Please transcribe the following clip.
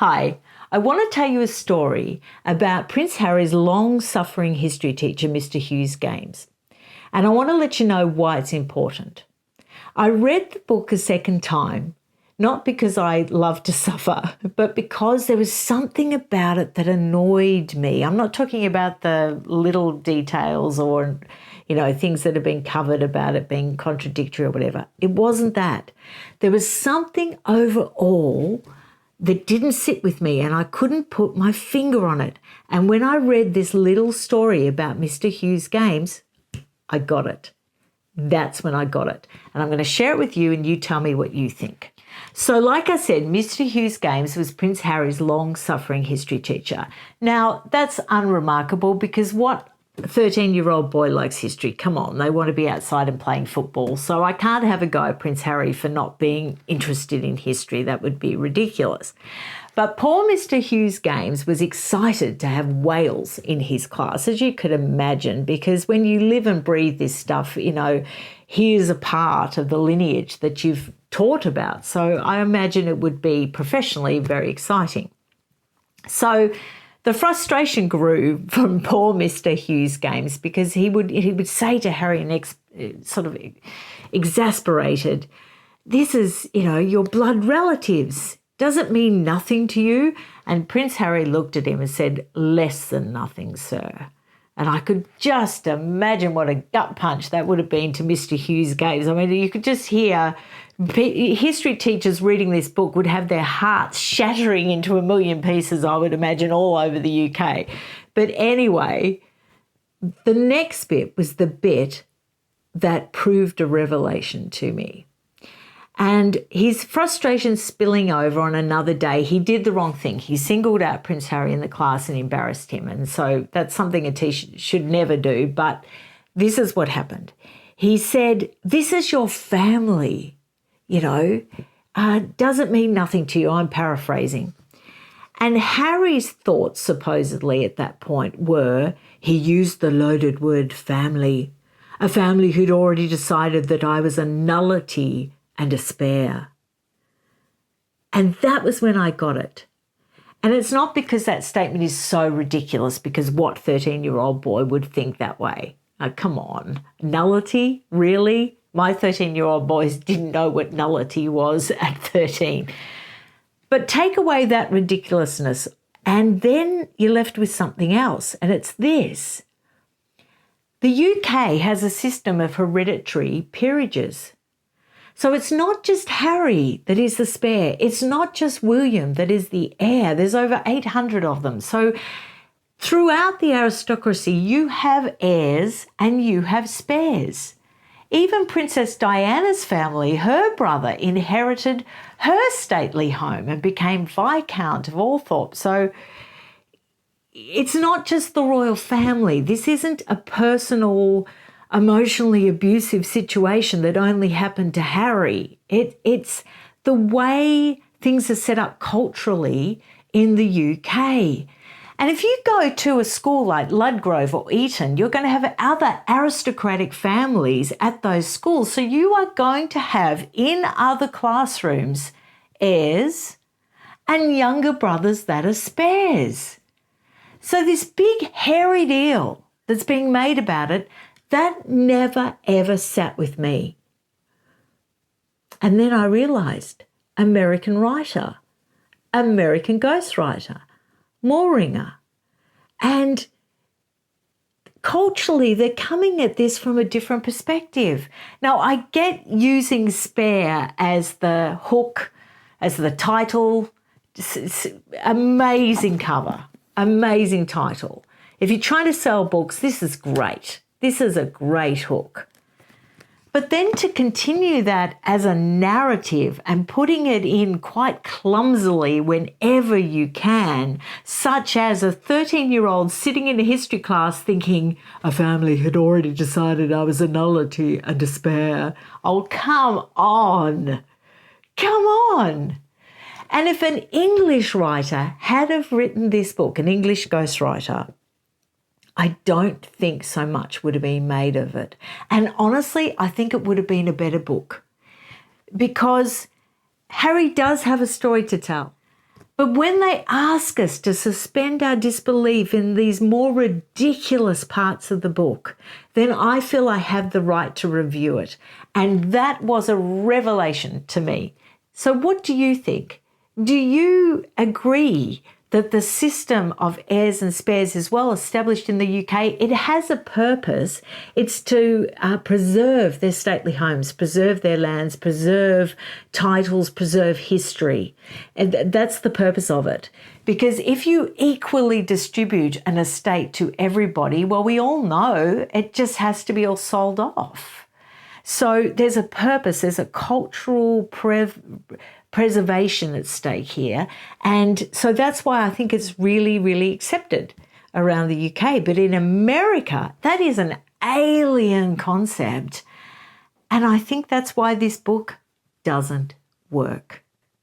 Hi, I want to tell you a story about Prince Harry's long-suffering history teacher, Mr. Hughes Games. And I want to let you know why it's important. I read the book a second time, not because I love to suffer, but because there was something about it that annoyed me. I'm not talking about the little details or, things that have been covered about it being contradictory or whatever. It wasn't that. There was something overall that didn't sit with me and I couldn't put my finger on it. And when I read this little story about Mr. Hughes Games, I got it. That's when I got it. And I'm going to share it with you and you tell me what you think. So like I said, Mr. Hughes Games was Prince Harry's long-suffering history teacher. Now, that's unremarkable because what 13-year-old boy likes history? Come on, they want to be outside and playing football. So I can't have a go at Prince Harry for not being interested in history. That would be ridiculous. But poor Mr. Hughes Games was excited to have whales in his class, as you could imagine, because when you live and breathe this stuff, here's a part of the lineage that you've taught about. So I imagine it would be professionally very exciting. So the frustration grew from poor Mr. Hughes Games because he would say to Harry, sort of exasperated, "This is, your blood relatives. Does it mean nothing to you?" And Prince Harry looked at him and said, "Less than nothing, sir." And I could just imagine what a gut punch that would have been to Mr. Hughes Games. I mean, you could just hear history teachers reading this book would have their hearts shattering into a million pieces, I would imagine, all over the UK. But anyway, the next bit was the bit that proved a revelation to me. And his frustration spilling over on another day, he did the wrong thing. He singled out Prince Harry in the class and embarrassed him. And so that's something a teacher should never do. But this is what happened. He said, "This is your family, doesn't mean nothing to you." I'm paraphrasing. And Harry's thoughts supposedly at that point were, he used the loaded word family, a family who'd already decided that I was a nullity and a spare. And that was when I got it. And it's not because that statement is so ridiculous, because what 13-year-old boy would think that way? Come on, nullity? Really? My 13-year-old boys didn't know what nullity was at 13. But take away that ridiculousness and then you're left with something else. And it's this. The UK has a system of hereditary peerages. So it's not just Harry that is the spare. It's not just William that is the heir. There's over 800 of them. So throughout the aristocracy, you have heirs and you have spares. Even Princess Diana's family, her brother, inherited her stately home and became Viscount of Althorpe. So it's not just the royal family. This isn't a personal, emotionally abusive situation that only happened to Harry. It's the way things are set up culturally in the UK. And if you go to a school like Ludgrove or Eton, you're going to have other aristocratic families at those schools. So you are going to have in other classrooms heirs and younger brothers that are spares. So this big hairy deal that's being made about it, that never ever sat with me. And then I realised, American writer, American ghostwriter, Mooringer. And culturally, they're coming at this from a different perspective. Now, I get using spare as the hook, as the title. Amazing cover, amazing title. If you're trying to sell books, this is great. This is a great hook. But then to continue that as a narrative and putting it in quite clumsily whenever you can, such as a 13-year-old sitting in a history class thinking a family had already decided I was a nullity and a spare. Oh, come on. Come on. And if an English writer had have written this book, an English ghostwriter, I don't think so much would have been made of it. And honestly, I think it would have been a better book because Harry does have a story to tell. But when they ask us to suspend our disbelief in these more ridiculous parts of the book, then I feel I have the right to review it. And that was a revelation to me. So what do you think? Do you agree that the system of heirs and spares is well established in the UK? It has a purpose. It's to preserve their stately homes, preserve their lands, preserve titles, preserve history. And that's the purpose of it. Because if you equally distribute an estate to everybody, well, we all know it just has to be all sold off. So there's a purpose, there's a cultural preservation at stake here. And so that's why I think it's really, really accepted around the UK. But in America, that is an alien concept. And I think that's why this book doesn't work.